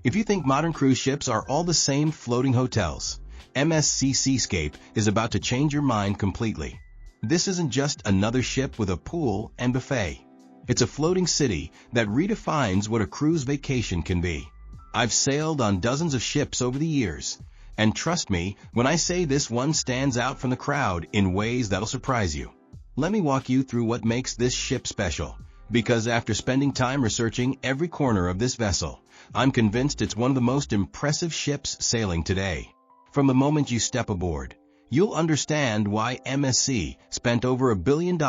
If you think modern cruise ships are all the same floating hotels, MSC Seascape is about to change your mind completely. This isn't just another ship with a pool and buffet. It's a floating city that redefines what a cruise vacation can be. I've sailed on dozens of ships over the years, and trust me when I say this one stands out from the crowd in ways that'll surprise you. Let me walk you through what makes this ship special, because after spending time researching every corner of this vessel, I'm convinced it's one of the most impressive ships sailing today. From the moment you step aboard, you'll understand why MSC spent over $1 billion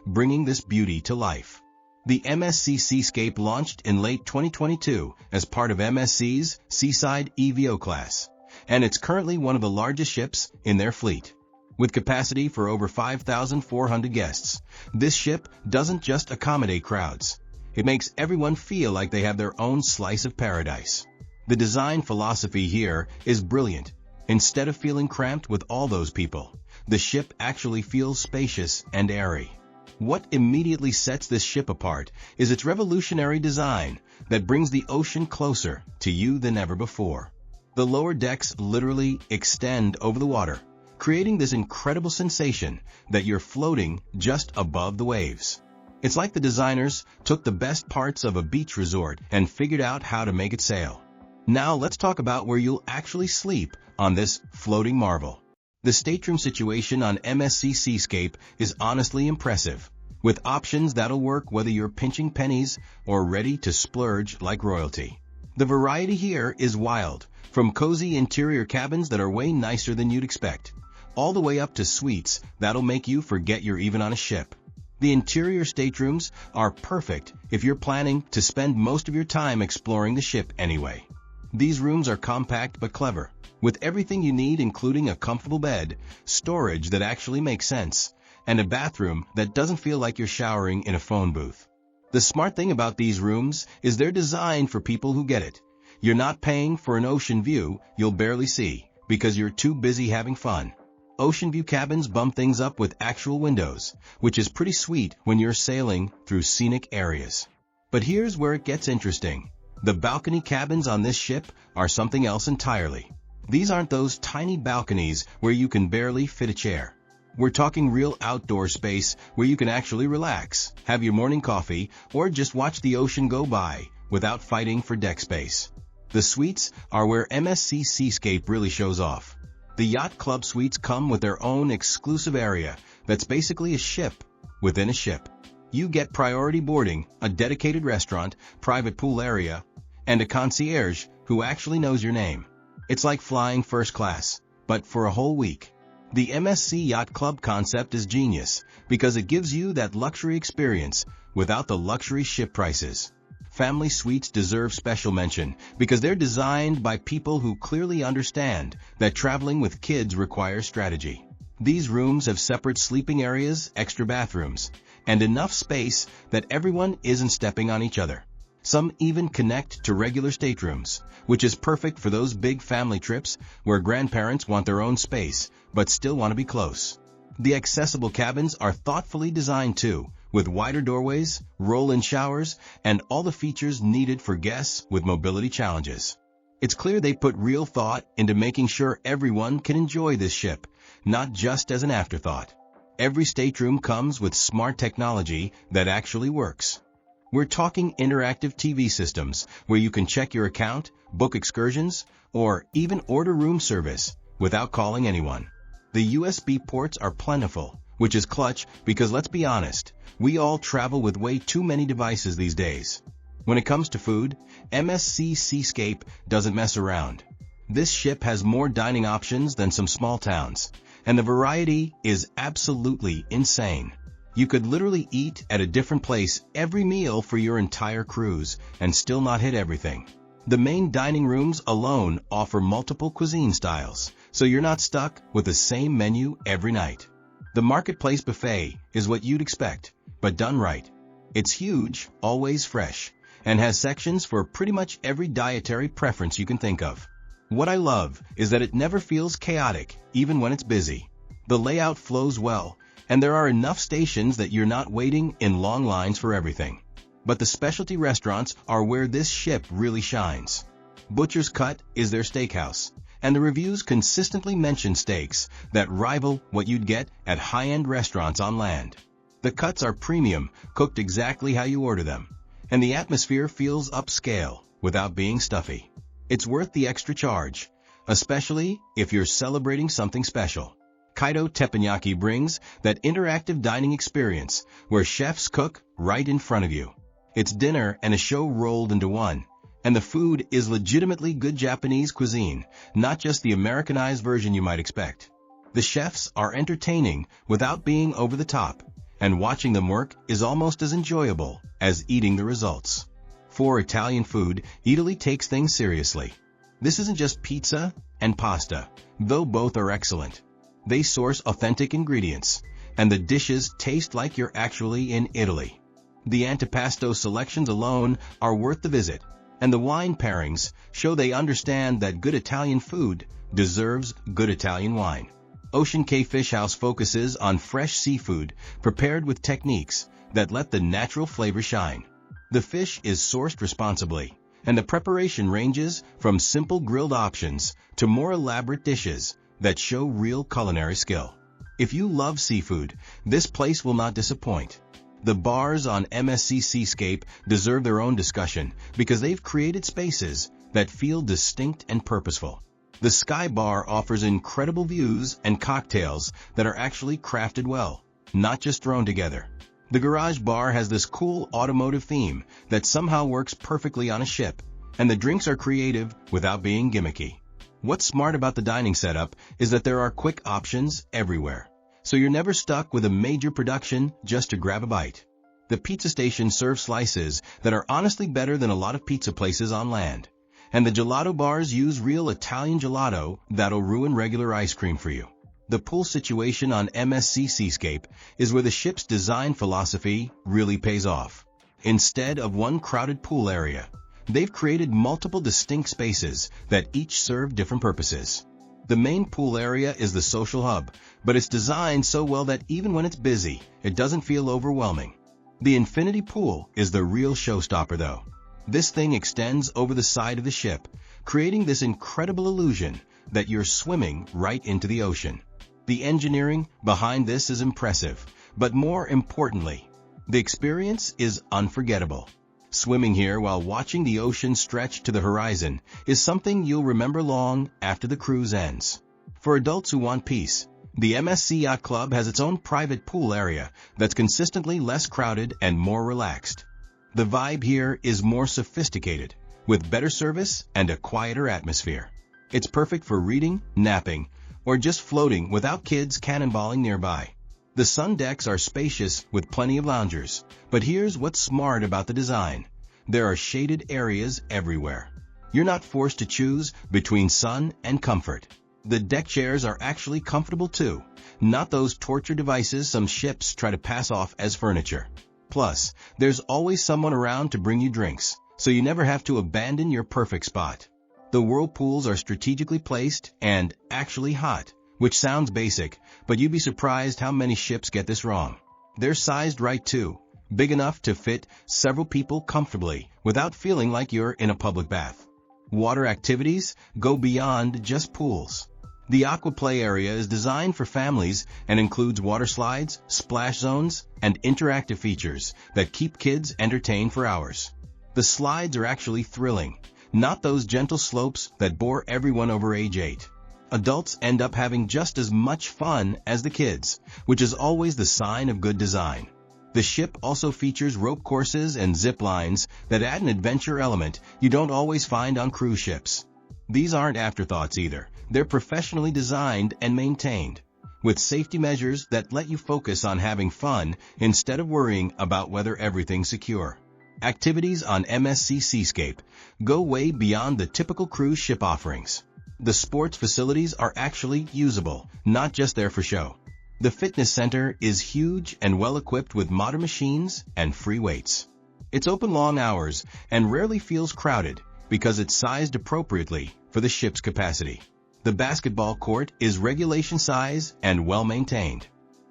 bringing this beauty to life. The MSC Seascape launched in late 2022 as part of MSC's Seaside EVO class, and it's currently one of the largest ships in their fleet. With capacity for over 5,400 guests, this ship doesn't just accommodate crowds. It makes everyone feel like they have their own slice of paradise. The design philosophy here is brilliant. Instead of feeling cramped with all those people, the ship actually feels spacious and airy. What immediately sets this ship apart is its revolutionary design that brings the ocean closer to you than ever before. The lower decks literally extend over the water, creating this incredible sensation that you're floating just above the waves. It's like the designers took the best parts of a beach resort and figured out how to make it sail. Now let's talk about where you'll actually sleep on this floating marvel. The stateroom situation on MSC Seascape is honestly impressive, with options that'll work whether you're pinching pennies or ready to splurge like royalty. The variety here is wild, from cozy interior cabins that are way nicer than you'd expect, all the way up to suites that'll make you forget you're even on a ship. The interior staterooms are perfect if you're planning to spend most of your time exploring the ship anyway. These rooms are compact but clever, with everything you need including a comfortable bed, storage that actually makes sense, and a bathroom that doesn't feel like you're showering in a phone booth. The smart thing about these rooms is they're designed for people who get it. You're not paying for an ocean view you'll barely see because you're too busy having fun. Ocean view cabins bump things up with actual windows, which is pretty sweet when you're sailing through scenic areas. But here's where it gets interesting. The balcony cabins on this ship are something else entirely. These aren't those tiny balconies where you can barely fit a chair. We're talking real outdoor space where you can actually relax, have your morning coffee, or just watch the ocean go by without fighting for deck space. The suites are where MSC Seascape really shows off. The Yacht Club suites come with their own exclusive area that's basically a ship within a ship. You get priority boarding, a dedicated restaurant, private pool area, and a concierge who actually knows your name. It's like flying first class, but for a whole week. The MSC Yacht Club concept is genius because it gives you that luxury experience without the luxury ship prices. Family suites deserve special mention because they're designed by people who clearly understand that traveling with kids requires strategy. These rooms have separate sleeping areas, extra bathrooms, and enough space that everyone isn't stepping on each other. Some even connect to regular staterooms, which is perfect for those big family trips where grandparents want their own space but still want to be close. The accessible cabins are thoughtfully designed too, with wider doorways, roll-in showers, and all the features needed for guests with mobility challenges. It's clear they put real thought into making sure everyone can enjoy this ship, not just as an afterthought. Every stateroom comes with smart technology that actually works. We're talking interactive TV systems where you can check your account, book excursions, or even order room service without calling anyone. The USB ports are plentiful, which is clutch because let's be honest, we all travel with way too many devices these days. When it comes to food, MSC Seascape doesn't mess around. This ship has more dining options than some small towns, and the variety is absolutely insane. You could literally eat at a different place every meal for your entire cruise and still not hit everything. The main dining rooms alone offer multiple cuisine styles, so you're not stuck with the same menu every night. The marketplace buffet is what you'd expect, but done right. It's huge, always fresh, and has sections for pretty much every dietary preference you can think of. What I love is that it never feels chaotic, even when it's busy. The layout flows well, and there are enough stations that you're not waiting in long lines for everything. But the specialty restaurants are where this ship really shines. Butcher's Cut is their steakhouse, and the reviews consistently mention steaks that rival what you'd get at high-end restaurants on land. The cuts are premium, cooked exactly how you order them, and the atmosphere feels upscale without being stuffy. It's worth the extra charge, especially if you're celebrating something special. Kaido Teppanyaki brings that interactive dining experience where chefs cook right in front of you. It's dinner and a show rolled into one, and the food is legitimately good Japanese cuisine, not just the Americanized version you might expect. The chefs are entertaining without being over the top, and watching them work is almost as enjoyable as eating the results. For Italian food, Eataly takes things seriously. This isn't just pizza and pasta, though both are excellent. They source authentic ingredients, and the dishes taste like you're actually in Italy. The antipasto selections alone are worth the visit, and the wine pairings show they understand that good Italian food deserves good Italian wine. Ocean Cay Fish House focuses on fresh seafood prepared with techniques that let the natural flavor shine. The fish is sourced responsibly, and the preparation ranges from simple grilled options to more elaborate dishes that show real culinary skill. If you love seafood, this place will not disappoint. The bars on MSC Seascape deserve their own discussion because they've created spaces that feel distinct and purposeful. The Sky Bar offers incredible views and cocktails that are actually crafted well, not just thrown together. The Garage Bar has this cool automotive theme that somehow works perfectly on a ship, and the drinks are creative without being gimmicky. What's smart about the dining setup is that there are quick options everywhere, so you're never stuck with a major production just to grab a bite. The pizza station serves slices that are honestly better than a lot of pizza places on land, and the gelato bars use real Italian gelato that'll ruin regular ice cream for you. The pool situation on MSC Seascape is where the ship's design philosophy really pays off. Instead of one crowded pool area, they've created multiple distinct spaces that each serve different purposes. The main pool area is the social hub, but it's designed so well that even when it's busy, it doesn't feel overwhelming. The infinity pool is the real showstopper though. This thing extends over the side of the ship, creating this incredible illusion that you're swimming right into the ocean. The engineering behind this is impressive, but more importantly, the experience is unforgettable. Swimming here while watching the ocean stretch to the horizon is something you'll remember long after the cruise ends. For adults who want peace, the MSC Yacht Club has its own private pool area that's consistently less crowded and more relaxed. The vibe here is more sophisticated, with better service and a quieter atmosphere. It's perfect for reading, napping, or just floating without kids cannonballing nearby. The sun decks are spacious with plenty of loungers, but here's what's smart about the design. There are shaded areas everywhere. You're not forced to choose between sun and comfort. The deck chairs are actually comfortable too, not those torture devices some ships try to pass off as furniture. Plus, there's always someone around to bring you drinks, so you never have to abandon your perfect spot. The whirlpools are strategically placed and actually hot, which sounds basic, but you'd be surprised how many ships get this wrong. They're sized right too, big enough to fit several people comfortably without feeling like you're in a public bath. Water activities go beyond just pools. The aquaplay area is designed for families and includes water slides, splash zones, and interactive features that keep kids entertained for hours. The slides are actually thrilling, not those gentle slopes that bore everyone over age 8. Adults end up having just as much fun as the kids, which is always the sign of good design. The ship also features rope courses and zip lines that add an adventure element you don't always find on cruise ships. These aren't afterthoughts either. They're professionally designed and maintained, with safety measures that let you focus on having fun instead of worrying about whether everything's secure. Activities on MSC Seascape go way beyond the typical cruise ship offerings. The sports facilities are actually usable, not just there for show. The fitness center is huge and well-equipped with modern machines and free weights. It's open long hours and rarely feels crowded because it's sized appropriately for the ship's capacity. The basketball court is regulation size and well-maintained.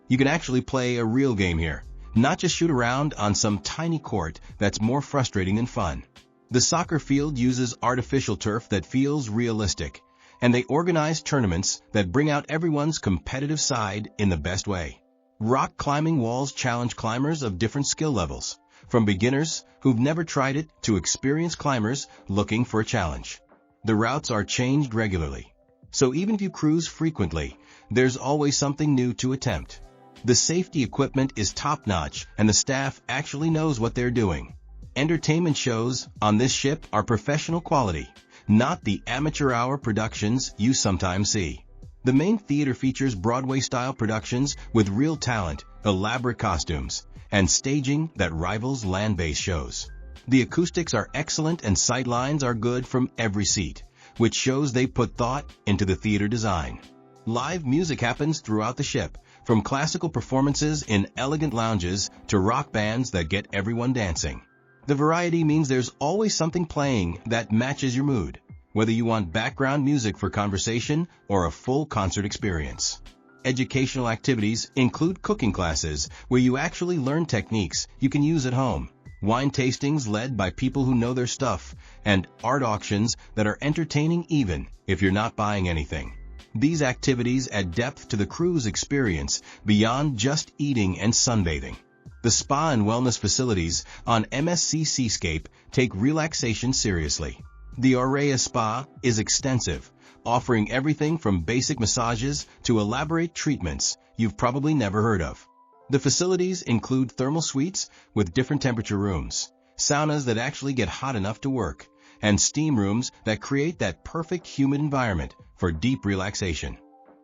You can actually play a real game here, not just shoot around on some tiny court that's more frustrating than fun. The soccer field uses artificial turf that feels realistic, and they organize tournaments that bring out everyone's competitive side in the best way. Rock climbing walls challenge climbers of different skill levels, from beginners who've never tried it to experienced climbers looking for a challenge. The routes are changed regularly, so even if you cruise frequently, there's always something new to attempt. The safety equipment is top-notch, and the staff actually knows what they're doing. Entertainment shows on this ship are professional quality, not the amateur-hour productions you sometimes see. The main theater features Broadway-style productions with real talent, elaborate costumes, and staging that rivals land-based shows. The acoustics are excellent and sightlines are good from every seat, which shows they put thought into the theater design. Live music happens throughout the ship, from classical performances in elegant lounges to rock bands that get everyone dancing. The variety means there's always something playing that matches your mood, whether you want background music for conversation or a full concert experience. Educational activities include cooking classes where you actually learn techniques you can use at home, wine tastings led by people who know their stuff, and art auctions that are entertaining even if you're not buying anything. These activities add depth to the cruise experience beyond just eating and sunbathing. The spa and wellness facilities on MSC Seascape take relaxation seriously. The Aurea Spa is extensive, offering everything from basic massages to elaborate treatments you've probably never heard of. The facilities include thermal suites with different temperature rooms, saunas that actually get hot enough to work, and steam rooms that create that perfect humid environment for deep relaxation.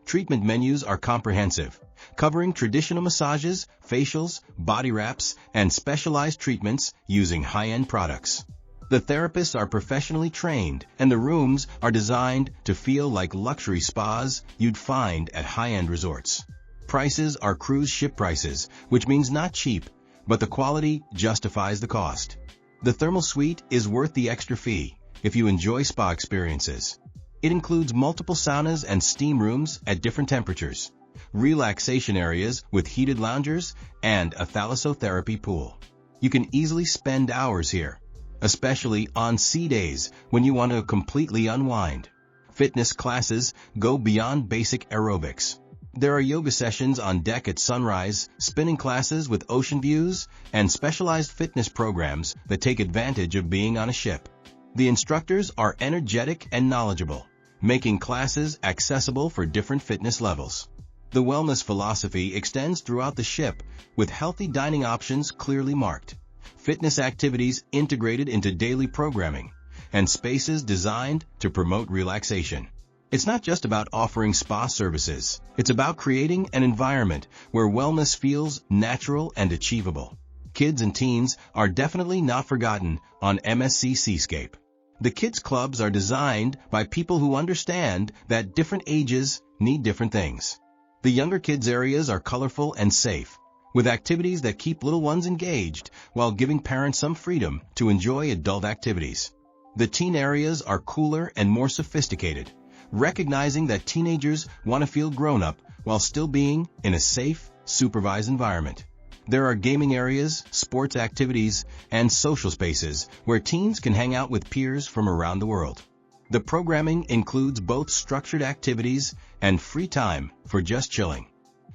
Treatment menus are comprehensive, covering traditional massages, facials, body wraps, and specialized treatments using high-end products. The therapists are professionally trained, and the rooms are designed to feel like luxury spas you'd find at high-end resorts. Prices are cruise ship prices, which means not cheap, but the quality justifies the cost. The thermal suite is worth the extra fee if you enjoy spa experiences. It includes multiple saunas and steam rooms at different temperatures, relaxation areas with heated loungers, and a thalassotherapy pool. You can easily spend hours here, especially on sea days when you want to completely unwind. Fitness classes go beyond basic aerobics. There are yoga sessions on deck at sunrise, spinning classes with ocean views, and specialized fitness programs that take advantage of being on a ship. The instructors are energetic and knowledgeable, making classes accessible for different fitness levels. The wellness philosophy extends throughout the ship, with healthy dining options clearly marked, fitness activities integrated into daily programming, and spaces designed to promote relaxation. It's not just about offering spa services. It's about creating an environment where wellness feels natural and achievable. Kids and teens are definitely not forgotten on MSC Seascape. The kids' clubs are designed by people who understand that different ages need different things. The younger kids' areas are colorful and safe, with activities that keep little ones engaged while giving parents some freedom to enjoy adult activities. The teen areas are cooler and more sophisticated, recognizing that teenagers want to feel grown-up while still being in a safe, supervised environment. There are gaming areas, sports activities, and social spaces where teens can hang out with peers from around the world. The programming includes both structured activities and free time for just chilling.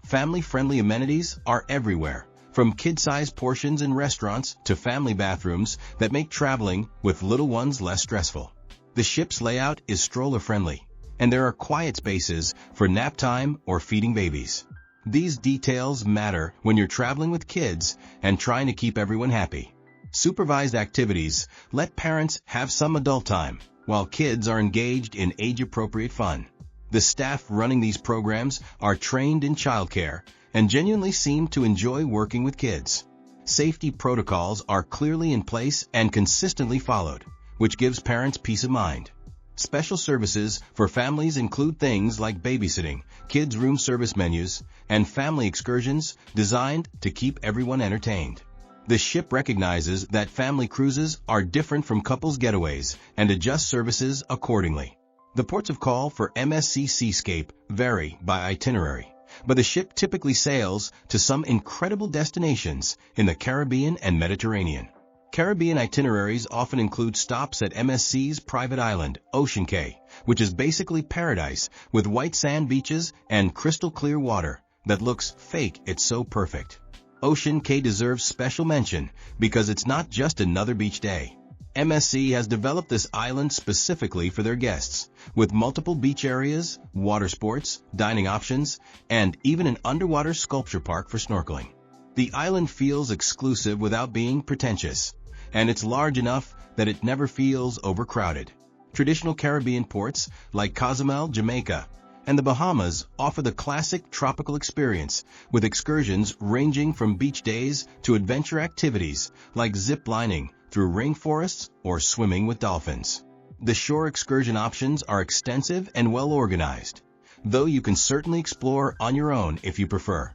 Family-friendly amenities are everywhere, from kid-sized portions in restaurants to family bathrooms that make traveling with little ones less stressful. The ship's layout is stroller-friendly, and there are quiet spaces for nap time or feeding babies. These details matter when you're traveling with kids and trying to keep everyone happy. Supervised activities let parents have some adult time, while kids are engaged in age-appropriate fun. The staff running these programs are trained in childcare and genuinely seem to enjoy working with kids. Safety protocols are clearly in place and consistently followed, which gives parents peace of mind. Special services for families include things like babysitting, kids' room service menus, and family excursions designed to keep everyone entertained. The ship recognizes that family cruises are different from couples getaways and adjusts services accordingly. The ports of call for MSC Seascape vary by itinerary, but the ship typically sails to some incredible destinations in the Caribbean and Mediterranean. Caribbean itineraries often include stops at MSC's private island, Ocean Cay, which is basically paradise with white sand beaches and crystal clear water that looks fake. It's so perfect. Ocean Cay deserves special mention because it's not just another beach day. MSC has developed this island specifically for their guests, with multiple beach areas, water sports, dining options, and even an underwater sculpture park for snorkeling. The island feels exclusive without being pretentious, and it's large enough that it never feels overcrowded. Traditional Caribbean ports like Cozumel, Jamaica, and the Bahamas offer the classic tropical experience, with excursions ranging from beach days to adventure activities like zip lining through rainforests or swimming with dolphins. The shore excursion options are extensive and well organized, though you can certainly explore on your own if you prefer.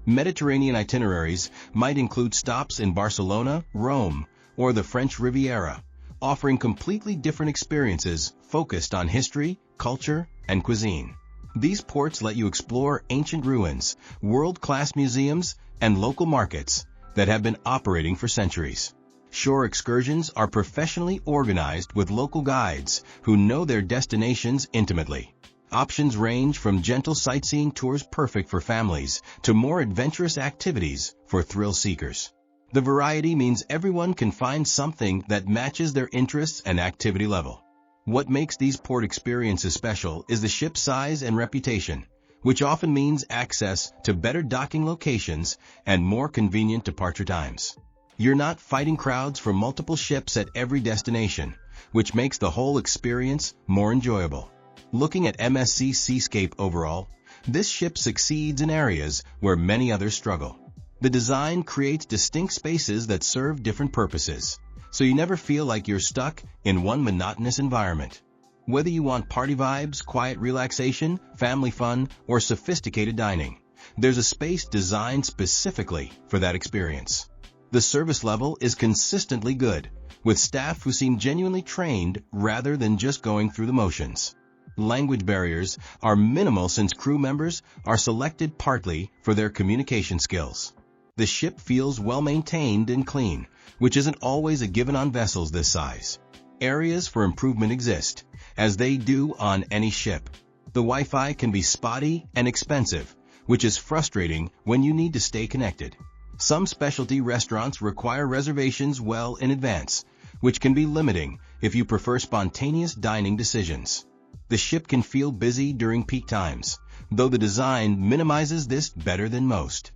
Mediterranean itineraries might include stops in Barcelona, Rome, or the French Riviera, offering completely different experiences focused on history, culture, and cuisine. These ports let you explore ancient ruins, world-class museums, and local markets that have been operating for centuries. Shore excursions are professionally organized with local guides who know their destinations intimately. Options range from gentle sightseeing tours perfect for families to more adventurous activities for thrill seekers. The variety means everyone can find something that matches their interests and activity level. What makes these port experiences special is the ship's size and reputation, which often means access to better docking locations and more convenient departure times. You're not fighting crowds for multiple ships at every destination, which makes the whole experience more enjoyable. Looking at MSC Seascape overall, this ship succeeds in areas where many others struggle. The design creates distinct spaces that serve different purposes, so you never feel like you're stuck in one monotonous environment. Whether you want party vibes, quiet relaxation, family fun, or sophisticated dining, there's a space designed specifically for that experience. The service level is consistently good, with staff who seem genuinely trained rather than just going through the motions. Language barriers are minimal since crew members are selected partly for their communication skills. The ship feels well maintained and clean, which isn't always a given on vessels this size. Areas for improvement exist, as they do on any ship. The Wi-Fi can be spotty and expensive, which is frustrating when you need to stay connected. Some specialty restaurants require reservations well in advance, which can be limiting if you prefer spontaneous dining decisions. The ship can feel busy during peak times, though the design minimizes this better than most.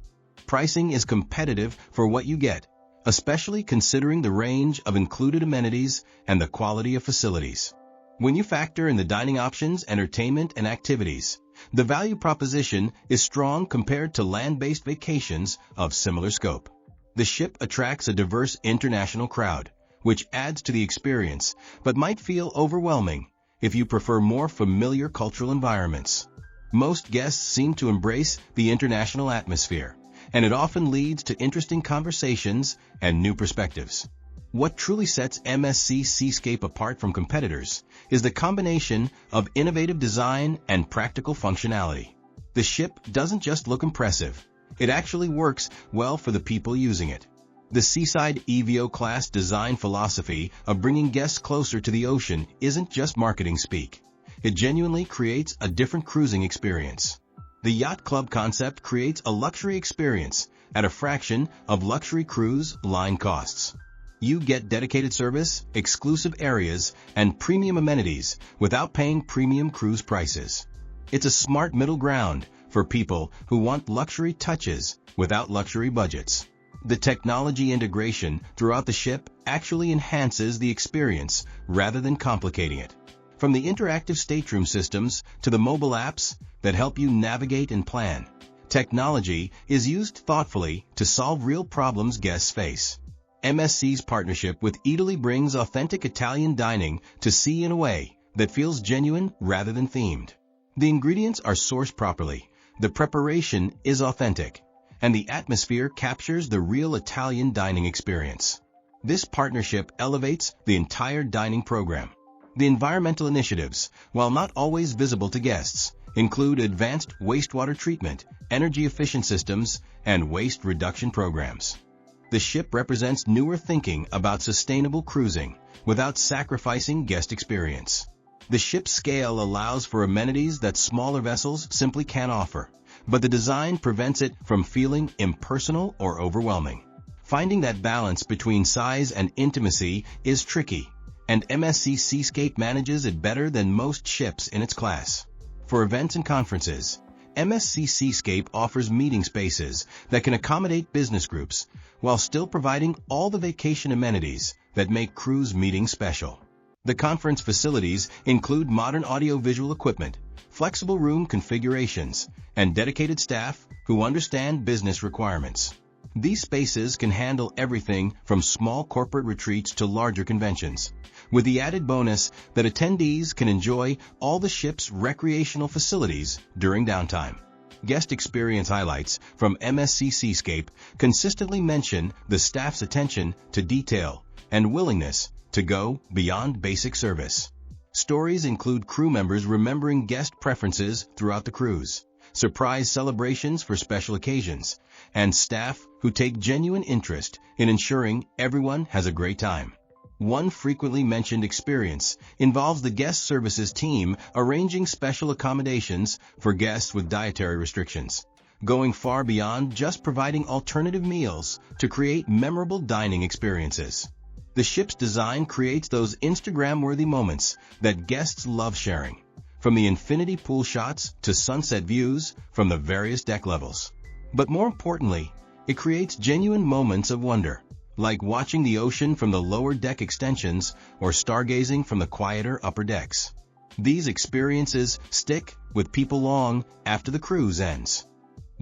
Pricing is competitive for what you get, especially considering the range of included amenities and the quality of facilities. When you factor in the dining options, entertainment, and activities, the value proposition is strong compared to land-based vacations of similar scope. The ship attracts a diverse international crowd, which adds to the experience, but might feel overwhelming if you prefer more familiar cultural environments. Most guests seem to embrace the international atmosphere, and it often leads to interesting conversations and new perspectives. What truly sets MSC Seascape apart from competitors is the combination of innovative design and practical functionality. The ship doesn't just look impressive, it actually works well for the people using it. The Seaside EVO class design philosophy of bringing guests closer to the ocean isn't just marketing speak. It genuinely creates a different cruising experience. The Yacht Club concept creates a luxury experience at a fraction of luxury cruise line costs. You get dedicated service, exclusive areas, and premium amenities without paying premium cruise prices. It's a smart middle ground for people who want luxury touches without luxury budgets. The technology integration throughout the ship actually enhances the experience rather than complicating it. From the interactive stateroom systems to the mobile apps that help you navigate and plan, technology is used thoughtfully to solve real problems guests face. MSC's partnership with Eataly brings authentic Italian dining to sea in a way that feels genuine rather than themed. The ingredients are sourced properly, the preparation is authentic, and the atmosphere captures the real Italian dining experience. This partnership elevates the entire dining program. The environmental initiatives, while not always visible to guests, include advanced wastewater treatment, energy-efficient systems, and waste reduction programs. The ship represents newer thinking about sustainable cruising without sacrificing guest experience. The ship's scale allows for amenities that smaller vessels simply can't offer, but the design prevents it from feeling impersonal or overwhelming. Finding that balance between size and intimacy is tricky, and MSC Seascape manages it better than most ships in its class. For events and conferences, MSC Seascape offers meeting spaces that can accommodate business groups while still providing all the vacation amenities that make cruise meetings special. The conference facilities include modern audio-visual equipment, flexible room configurations, and dedicated staff who understand business requirements. These spaces can handle everything from small corporate retreats to larger conventions, with the added bonus that attendees can enjoy all the ship's recreational facilities during downtime. Guest experience highlights from MSC Seascape consistently mention the staff's attention to detail and willingness to go beyond basic service. Stories include crew members remembering guest preferences throughout the cruise, surprise celebrations for special occasions, and staff who take genuine interest in ensuring everyone has a great time. One frequently mentioned experience involves the guest services team arranging special accommodations for guests with dietary restrictions, going far beyond just providing alternative meals to create memorable dining experiences. The ship's design creates those Instagram-worthy moments that guests love sharing, from the infinity pool shots to sunset views from the various deck levels. But more importantly, it creates genuine moments of wonder, like watching the ocean from the lower deck extensions or stargazing from the quieter upper decks. These experiences stick with people long after the cruise ends.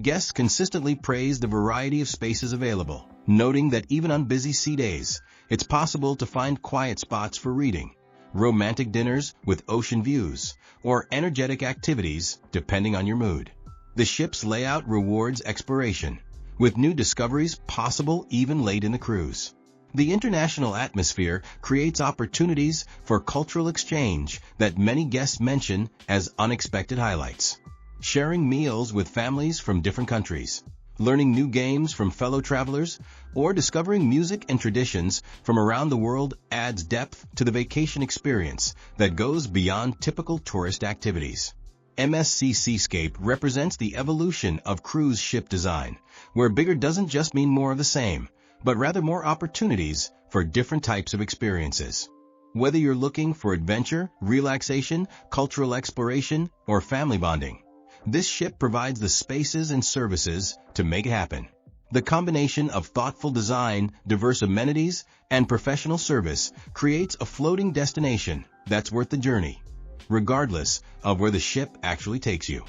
Guests consistently praise the variety of spaces available, noting that even on busy sea days, it's possible to find quiet spots for reading, romantic dinners with ocean views, or energetic activities depending on your mood. The ship's layout rewards exploration, with new discoveries possible even late in the cruise. The international atmosphere creates opportunities for cultural exchange that many guests mention as unexpected highlights. Sharing meals with families from different countries, learning new games from fellow travelers, or discovering music and traditions from around the world adds depth to the vacation experience that goes beyond typical tourist activities. MSC Seascape represents the evolution of cruise ship design, where bigger doesn't just mean more of the same, but rather more opportunities for different types of experiences. Whether you're looking for adventure, relaxation, cultural exploration, or family bonding, this ship provides the spaces and services to make it happen. The combination of thoughtful design, diverse amenities, and professional service creates a floating destination that's worth the journey, regardless of where the ship actually takes you.